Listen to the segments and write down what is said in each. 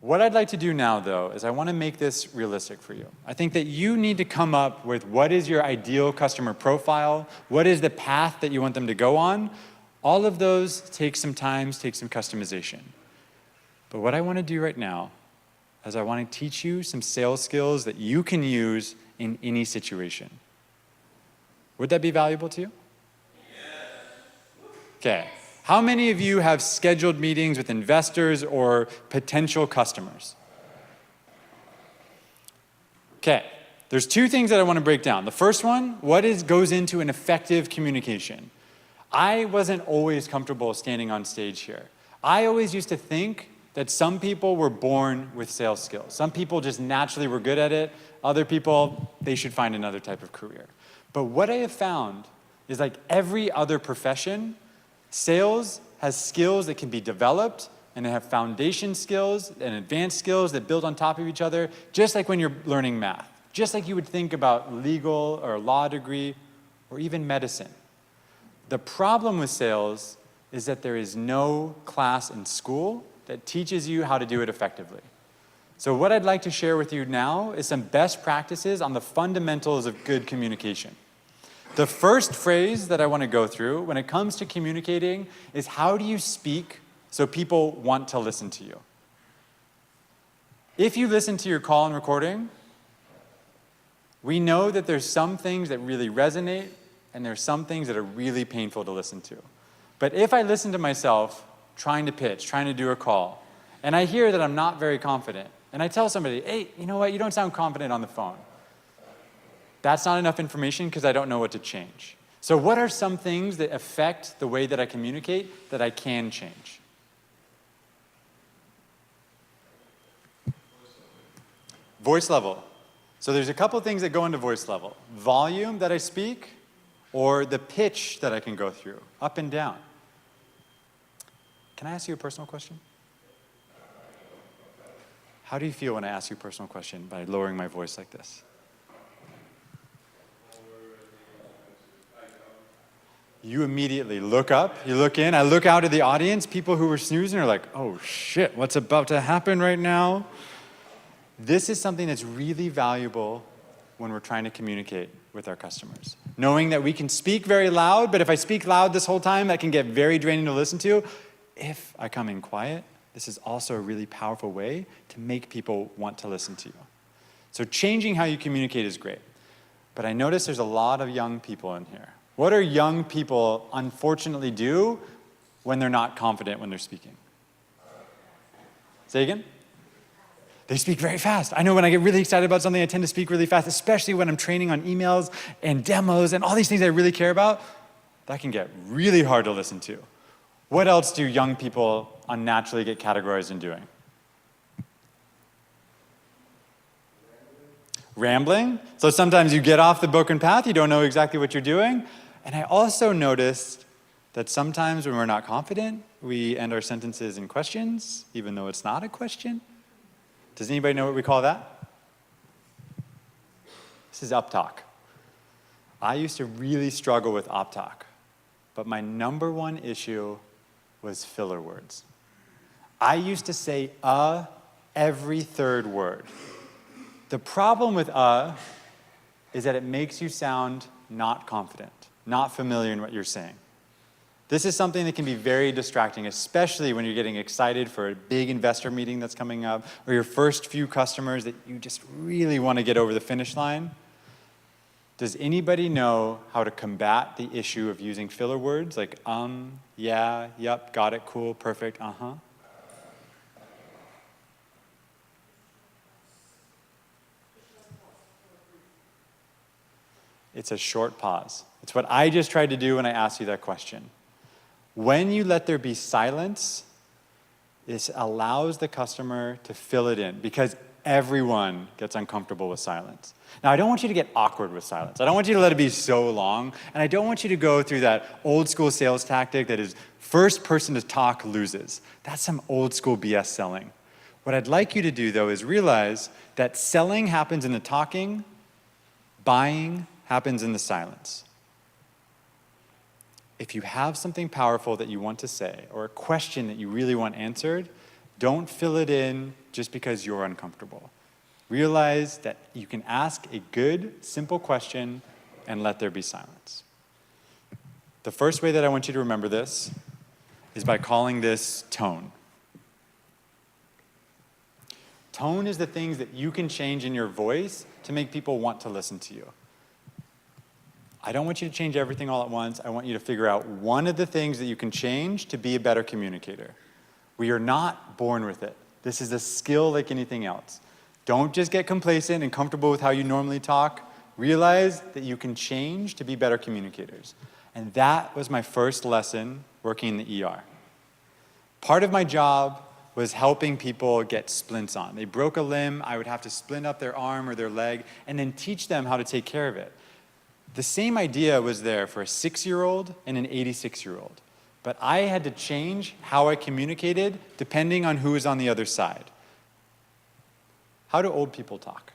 What I'd like to do now, though, is I want to make this realistic for you. I think that you need to come up with what is your ideal customer profile, what is the path that you want them to go on. All of those take some time, take some customization. But what I want to do right now is I want to teach you some sales skills that you can use in any situation. Would that be valuable to you? Yes. Okay. How many of you have scheduled meetings with investors or potential customers? Okay, there's two things that I want to break down. The first one, what goes into an effective communication? I wasn't always comfortable standing on stage here. I always used to think that some people were born with sales skills. Some people just naturally were good at it. Other people, they should find another type of career. But what I have found is like every other profession, sales has skills that can be developed, and they have foundation skills and advanced skills that build on top of each other, just like when you're learning math. Just like you would think about legal or a law degree or even medicine. The problem with sales is that there is no class in school that teaches you how to do it effectively. So what I'd like to share with you now is some best practices on the fundamentals of good communication. The first phrase that I want to go through when it comes to communicating is how do you speak so people want to listen to you? If you listen to your call and recording, we know that there's some things that really resonate and there's some things that are really painful to listen to. But if I listen to myself trying to pitch, trying to do a call, and I hear that I'm not very confident, and I tell somebody, hey, you know what, you don't sound confident on the phone. That's not enough information because I don't know what to change. So what are some things that affect the way that I communicate that I can change? Voice level. So there's a couple things that go into voice level. Volume that I speak, or the pitch that I can go through, up and down. Can I ask you a personal question? How do you feel when I ask you a personal question by lowering my voice like this? You immediately look up, you look in, I look out at the audience, people who were snoozing are like, oh shit, what's about to happen right now? This is something that's really valuable when we're trying to communicate with our customers. Knowing that we can speak very loud, but if I speak loud this whole time, that can get very draining to listen to. If I come in quiet, this is also a really powerful way to make people want to listen to you. So changing how you communicate is great. But I notice there's a lot of young people in here. What do young people unfortunately do when they're not confident when they're speaking? Say again? They speak very fast. I know when I get really excited about something, I tend to speak really fast, especially when I'm training on emails and demos and all these things I really care about. That can get really hard to listen to. What else do young people unnaturally get categorized in doing? Rambling. So sometimes you get off the broken path, you don't know exactly what you're doing. And I also noticed that sometimes when we're not confident, we end our sentences in questions, even though it's not a question. Does anybody know what we call that? This is uptalk. I used to really struggle with uptalk, but my number one issue was filler words. I used to say every third word. The problem with is that it makes you sound not confident, not familiar in what you're saying. This is something that can be very distracting, especially when you're getting excited for a big investor meeting that's coming up, or your first few customers that you just really want to get over the finish line. Does anybody know how to combat the issue of using filler words like yeah, yep, got it, cool, perfect, uh-huh? It's a short pause. It's what I just tried to do when I asked you that question. When you let there be silence, this allows the customer to fill it in because everyone gets uncomfortable with silence. Now, I don't want you to get awkward with silence. I don't want you to let it be so long, and I don't want you to go through that old school sales tactic that is first person to talk loses. That's some old school BS selling. What I'd like you to do, though, is realize that selling happens in the talking, buying happens in the silence. If you have something powerful that you want to say or a question that you really want answered, Don't fill it in just because you're uncomfortable. Realize that you can ask a good, simple question and let there be silence. The first way that I want you to remember this is by calling this tone. Tone is the things that you can change in your voice to make people want to listen to you. I don't want you to change everything all at once. I want you to figure out one of the things that you can change to be a better communicator. We are not born with it. This is a skill like anything else. Don't just get complacent and comfortable with how you normally talk. Realize that you can change to be better communicators. And that was my first lesson working in the ER. Part of my job was helping people get splints on. They broke a limb, I would have to splint up their arm or their leg and then teach them how to take care of it. The same idea was there for a 6-year-old and an 86-year-old. But I had to change how I communicated depending on who was on the other side. How do old people talk?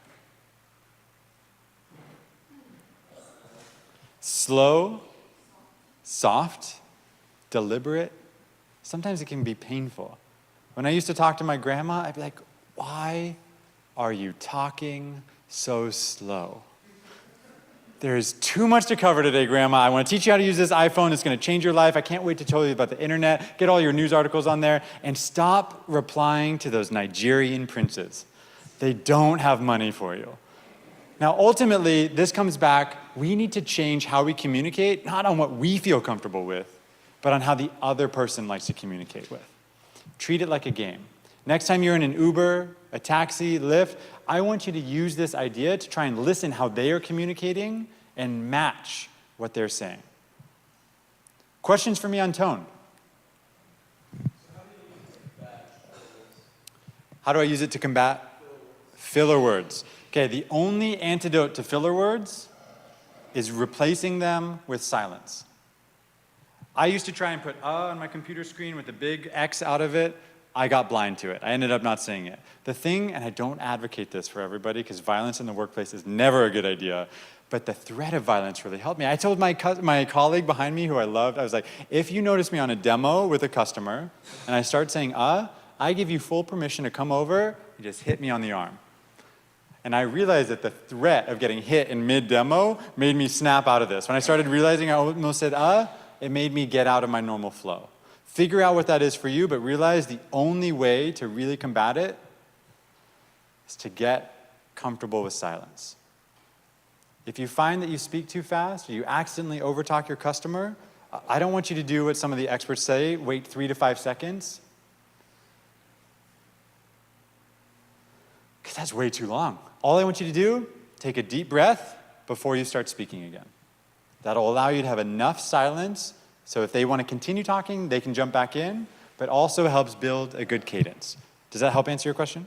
Slow, soft, deliberate. Sometimes it can be painful. When I used to talk to my grandma, I'd be like, why are you talking so slow? There's too much to cover today, Grandma. I want to teach you how to use this iPhone. It's going to change your life. I can't wait to tell you about the internet. Get all your news articles on there. And stop replying to those Nigerian princes. They don't have money for you. Now, ultimately, this comes back. We need to change how we communicate, not on what we feel comfortable with, but on how the other person likes to communicate with. Treat it like a game. Next time you're in an Uber, a taxi, Lyft, I want you to use this idea to try and listen how they are communicating and match what they're saying. Questions for me on tone? How do I use it to combat filler words? Okay, the only antidote to filler words is replacing them with silence. I used to try and put on my computer screen with a big X out of it. I got blind to it. I ended up not saying it. The thing, and I don't advocate this for everybody because violence in the workplace is never a good idea, but the threat of violence really helped me. I told my colleague behind me who I loved, I was like, if you notice me on a demo with a customer and I start saying, I give you full permission to come over and just hit me on the arm. And I realized that the threat of getting hit in mid-demo made me snap out of this. When I started realizing I almost said, it made me get out of my normal flow. Figure out what that is for you, but realize the only way to really combat it is to get comfortable with silence. If you find that you speak too fast or you accidentally overtalk your customer, I don't want you to do what some of the experts say, wait 3 to 5 seconds. Because that's way too long. All I want you to do, take a deep breath before you start speaking again. That'll allow you to have enough silence so if they want to continue talking, they can jump back in, but also helps build a good cadence. Does that help answer your question?